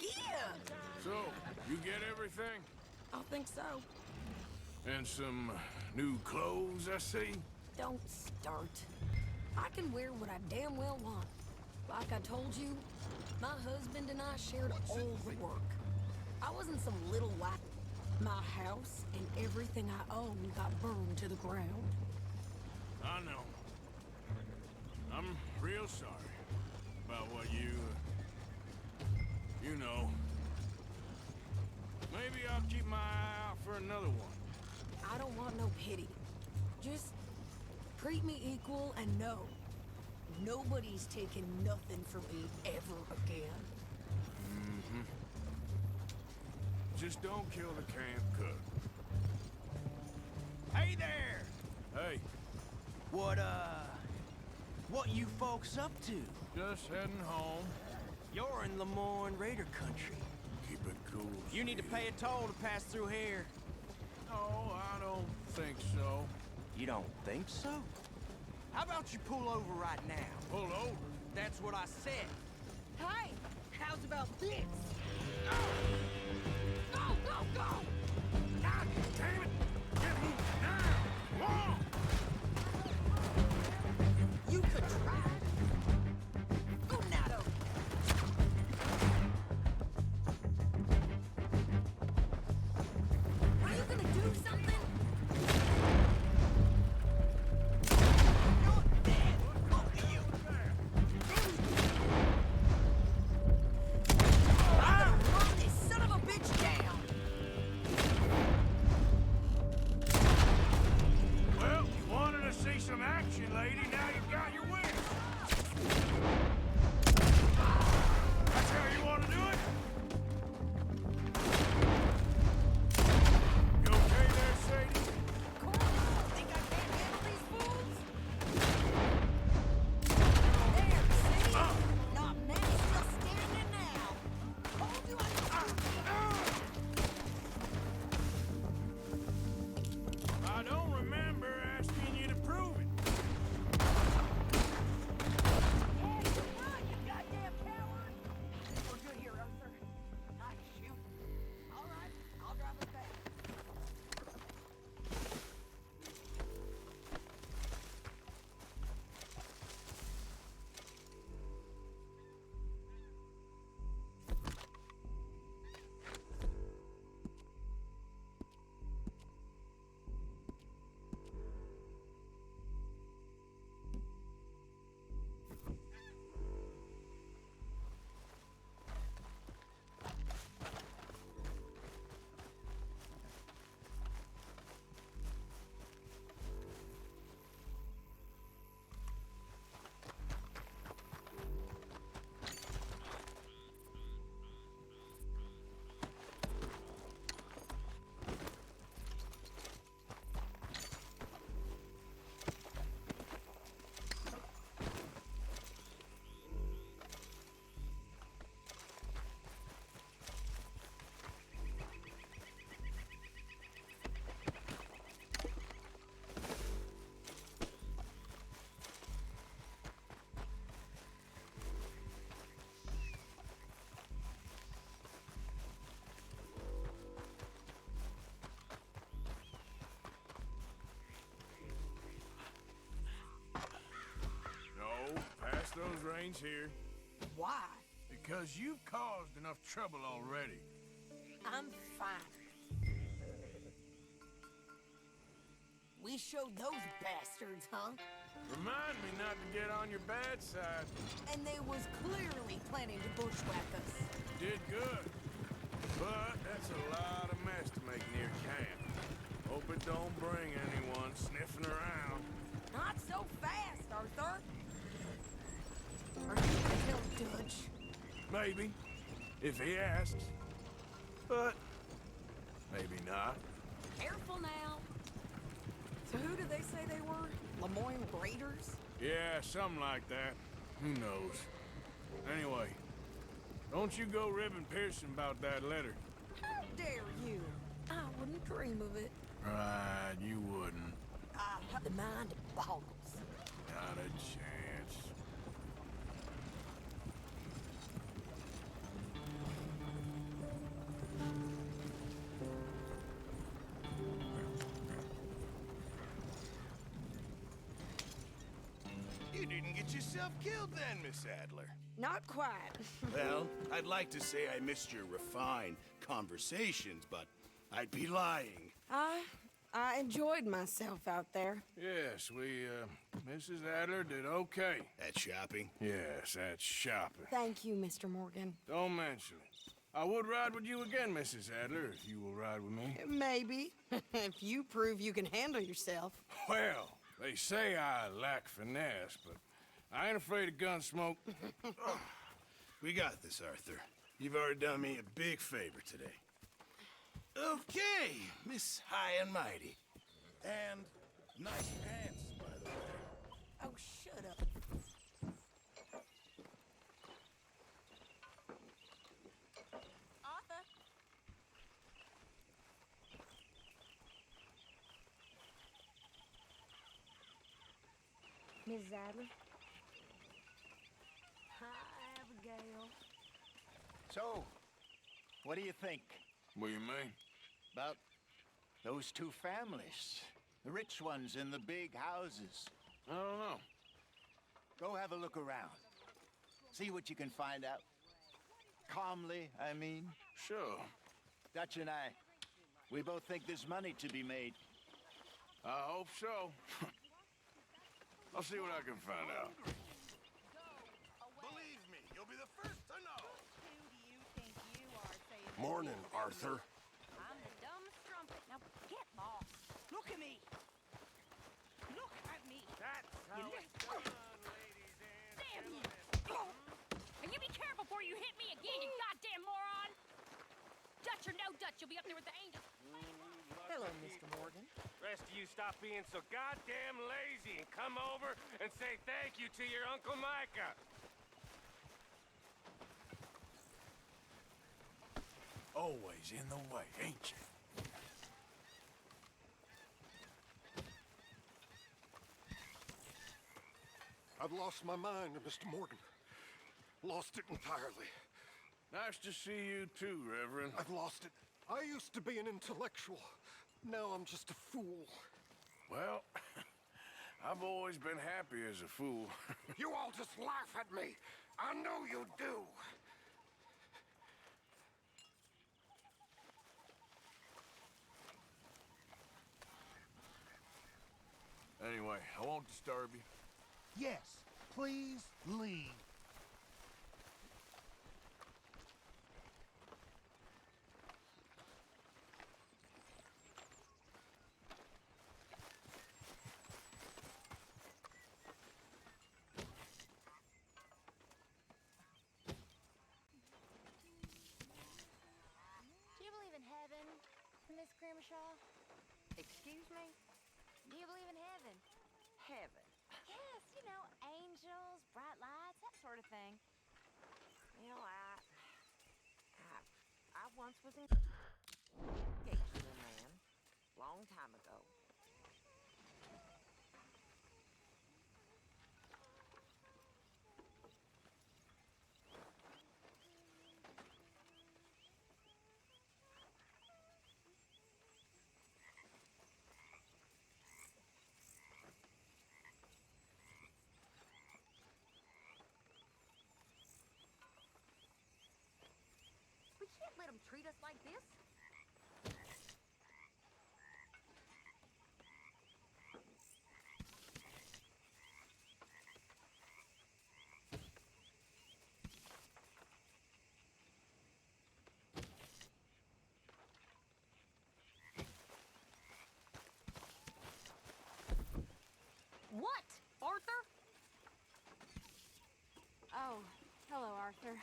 Yeah. So, you get everything? I think so. And some new clothes, I see? Don't start. I can wear what I damn well want. Like I told you, my husband and I shared all the work. I wasn't some little white. My house and everything I owned got burned to the ground. I know. I'm real sorry. about what you know. Maybe I'll keep my eye out for another one. I don't want no pity. Just treat me equal and know nobody's taking nothing from me ever again. Mm-hmm. Just don't kill the camp cook. Hey there! Hey, What you folks up to? just heading home. You're in Lemoyne Raider country. Keep it cool. You need to pay a toll to pass through here. No, I don't think so. You don't think so? How about you pull over right now? Pull over? That's what I said. Hey, how's about this? Go, go, go! God damn it! Get moving now! Come on! You could try. Unado. Are you gonna do something? You're dead, both of you. I'm gonna run this son of a bitch down. Well, you wanted to see some action, lady. Now you've got your wish. That's how you want to do it? You okay there, Sadie? Think I can't handle these fools? There, see? Not many still standing now. Told you I I don't remember asking you to prove it. Yeah, you're right, you goddamn coward. We're good here, Arthur. Nice shoot. All right, I'll drive us back. No, pass those reins here. Why? Because you've caused enough trouble already. I'm fine. We showed those bastards, huh? Remind me not to get on your bad side. And they was clearly planning to bushwhack us. You did good. But that's a lot of mess to make near camp. Hope it don't bring anyone sniffing around. Not so fast, Arthur. Are you gonna tell Dutch? Maybe, if he asks. But maybe not. Careful now. So who did they say they were? Lemoyne Raiders? Yeah, something like that. Who knows? Anyway, don't you go ribbing Pearson about that letter. How dare you? I wouldn't dream of it. Right, you wouldn't. The mind boggles. Not a chance. You didn't get yourself killed then, Miss Adler. Not quite. Well, I'd like to say I missed your refined conversations, but I'd be lying. I enjoyed myself out there. Yes, Mrs. Adler did okay. At shopping? Yes, at shopping. Thank you, Mr. Morgan. Don't mention it. I would ride with you again, Mrs. Adler, if you will ride with me. Maybe. If you prove you can handle yourself. Well, they say I lack finesse, but I ain't afraid of gun smoke. We got this, Arthur. You've already done me a big favor today. Okay, Miss High and Mighty. And nice pants, by the way. Oh, shut up. Arthur. Mrs. Adler? Hi, Abigail. So, what do you think? What do you mean? About those two families. The rich ones in the big houses. I don't know. Go have a look around. See what you can find out. Calmly, I mean. Sure. Dutch and I, we both think there's money to be made. I hope so. I'll see what I can find out. Believe me, you'll be the first to know. Who do you think you are saying? Morning, Arthur. I'm the dumbest trumpet. Now get lost. Look at me. Look at me. That's how it's done, ladies and Damn you! gentlemen. And you be careful before you hit me again, you goddamn moron! Dutch or no Dutch, you'll be up there with the angels. Hello, Mr. Morgan. Rest of you stop being so goddamn lazy and come over and say thank you to your Uncle Micah. Always in the way, ain't you? I've lost my mind, Mr. Morgan. Lost it entirely. Nice to see you too, Reverend. I've lost it. I used to be an intellectual. Now I'm just a fool. Well, I've always been happy as a fool. You all just laugh at me. I know you do. Anyway, I won't disturb you. Yes, please leave. Do you believe in heaven, Miss Grimshaw? Excuse me? Do you believe in heaven? Heaven. Yes, you know, angels, bright lights, that sort of thing. You know, I once was engaged to a man, long time ago. We can't let them treat us like this. What, Arthur? Oh, hello, Arthur.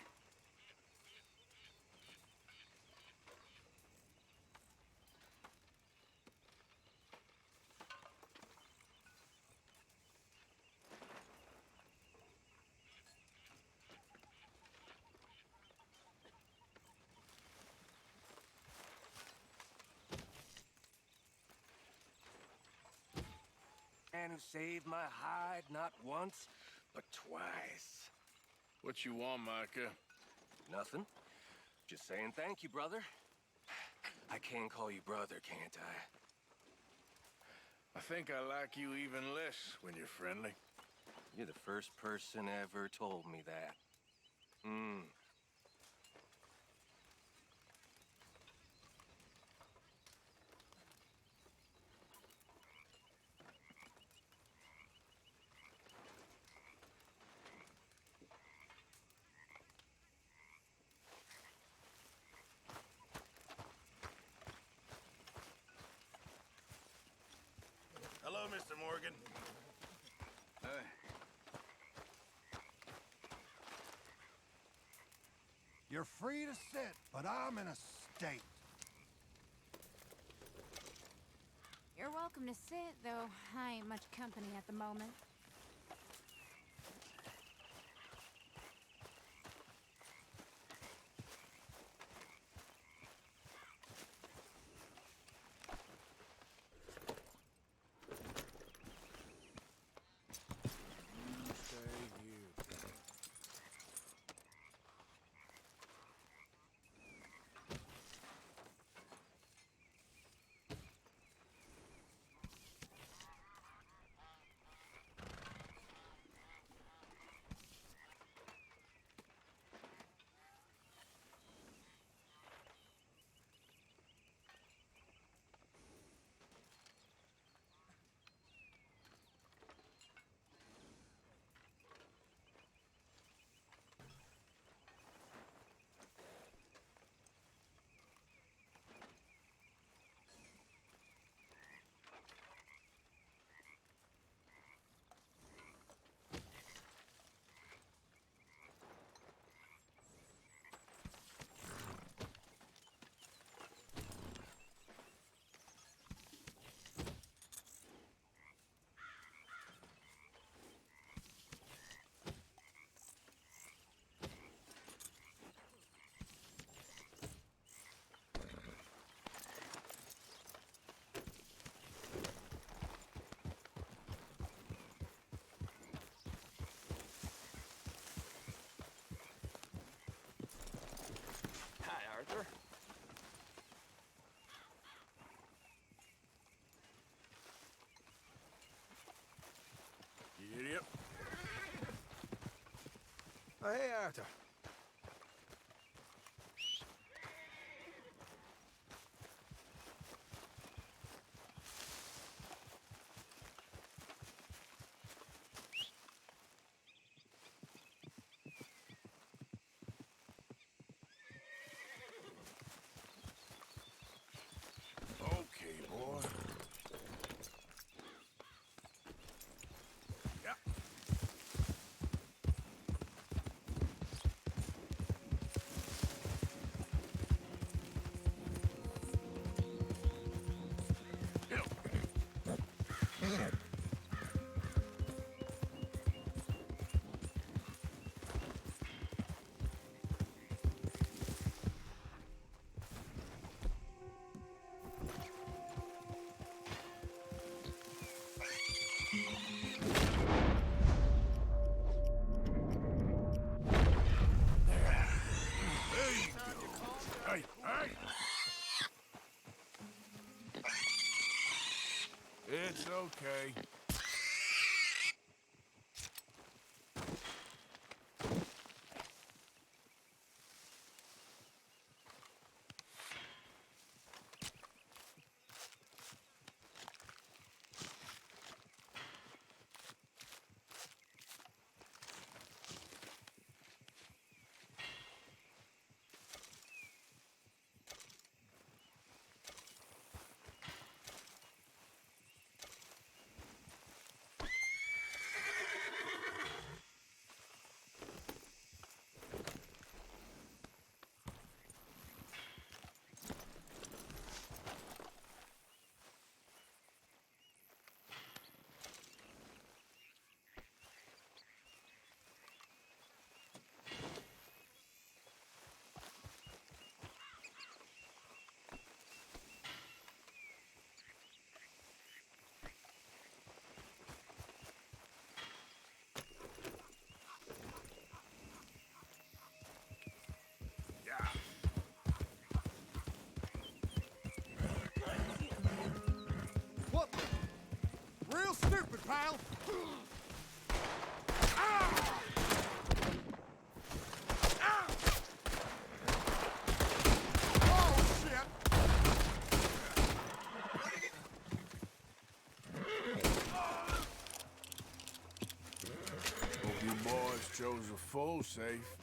Man who saved my hide not once, but twice. What you want, Micah? Nothing. Just saying thank you, brother. I can call you brother, can't I? I think I like you even less when you're friendly. You're the first person ever told me that. Morgan. You're free to sit, but I'm in a state. You're welcome to sit, though I ain't much company at the moment. Hi, Arthur. Idiot. Oh, hey, Arthur. Okay, boy. Yeah. Hey, hey! It's okay. What the? Real stupid, pal! Oh, shit! Hope you boys chose a full safe.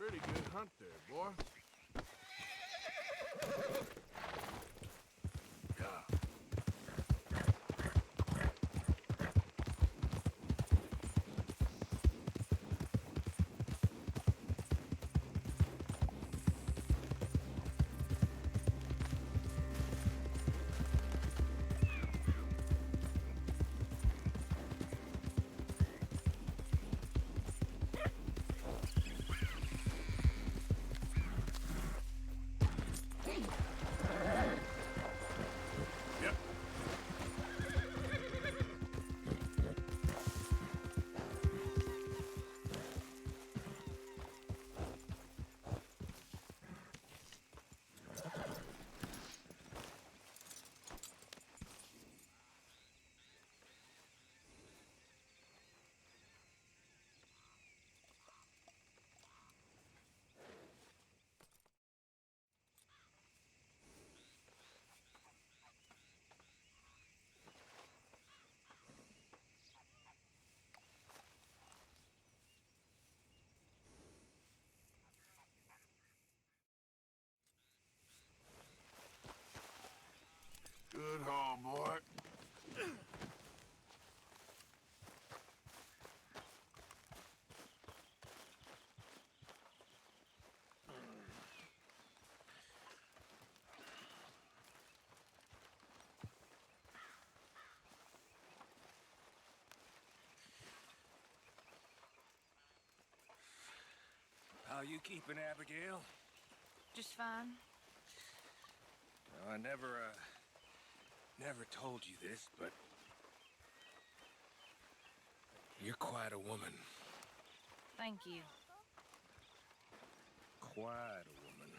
Pretty good hunt there, boy. Good haul, boy. How you keeping, Abigail? Just fine. Well, I never told you this, but you're quite a woman. Thank you. Quite a woman.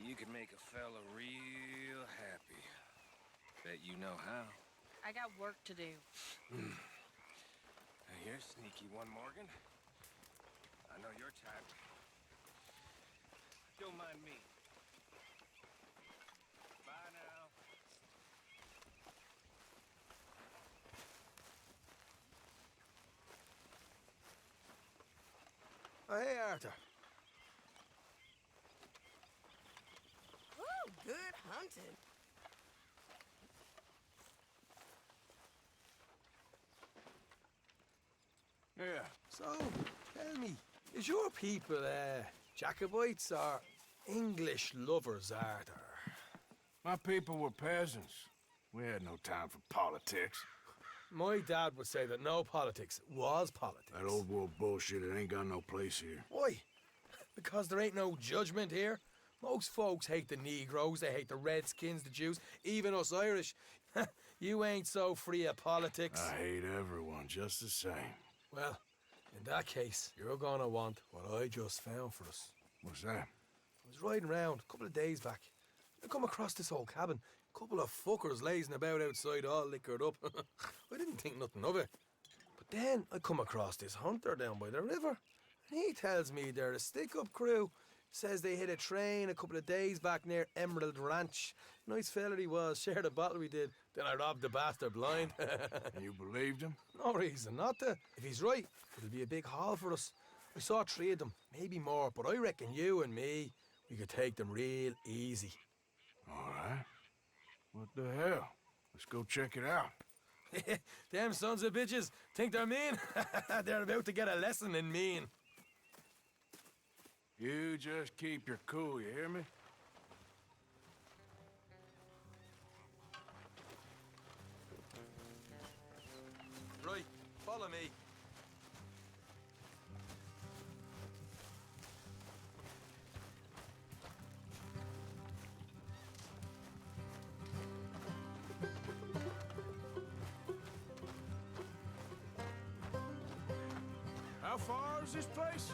You can make a fella real happy. Bet you know how. I got work to do. Now, here's sneaky one, Morgan. I know your type. Don't mind me. Bye now. Oh, hey, Arthur. Oh, good hunting. Yeah. So, tell me, is your people, Jacobites or English lovers, Arthur? My people were peasants. We had no time for politics. My dad would say that no politics was politics. That old world bullshit, it ain't got no place here. Why? Because there ain't no judgment here. Most folks hate the Negroes, they hate the Redskins, the Jews, even us Irish. You ain't so free of politics. I hate everyone just the same. Well, in that case, you're gonna want what I just found for us. What's that? I was riding around a couple of days back. I come across this old cabin. A couple of fuckers lazing about outside all liquored up. I didn't think nothing of it. But then I come across this hunter down by the river. And he tells me they're a stick-up crew. Says they hit a train a couple of days back near Emerald Ranch. Nice fella he was, shared a bottle we did. Then I robbed the bastard blind. And you believed him? No reason not to. If he's right, it'll be a big haul for us. I saw 3 of them, maybe more, but I reckon you and me, we could take them real easy. All right. What the hell? Let's go check it out. Them sons of bitches think they're mean. They're about to get a lesson in mean. You just keep your cool, you hear me? Right, follow me. How far is this place?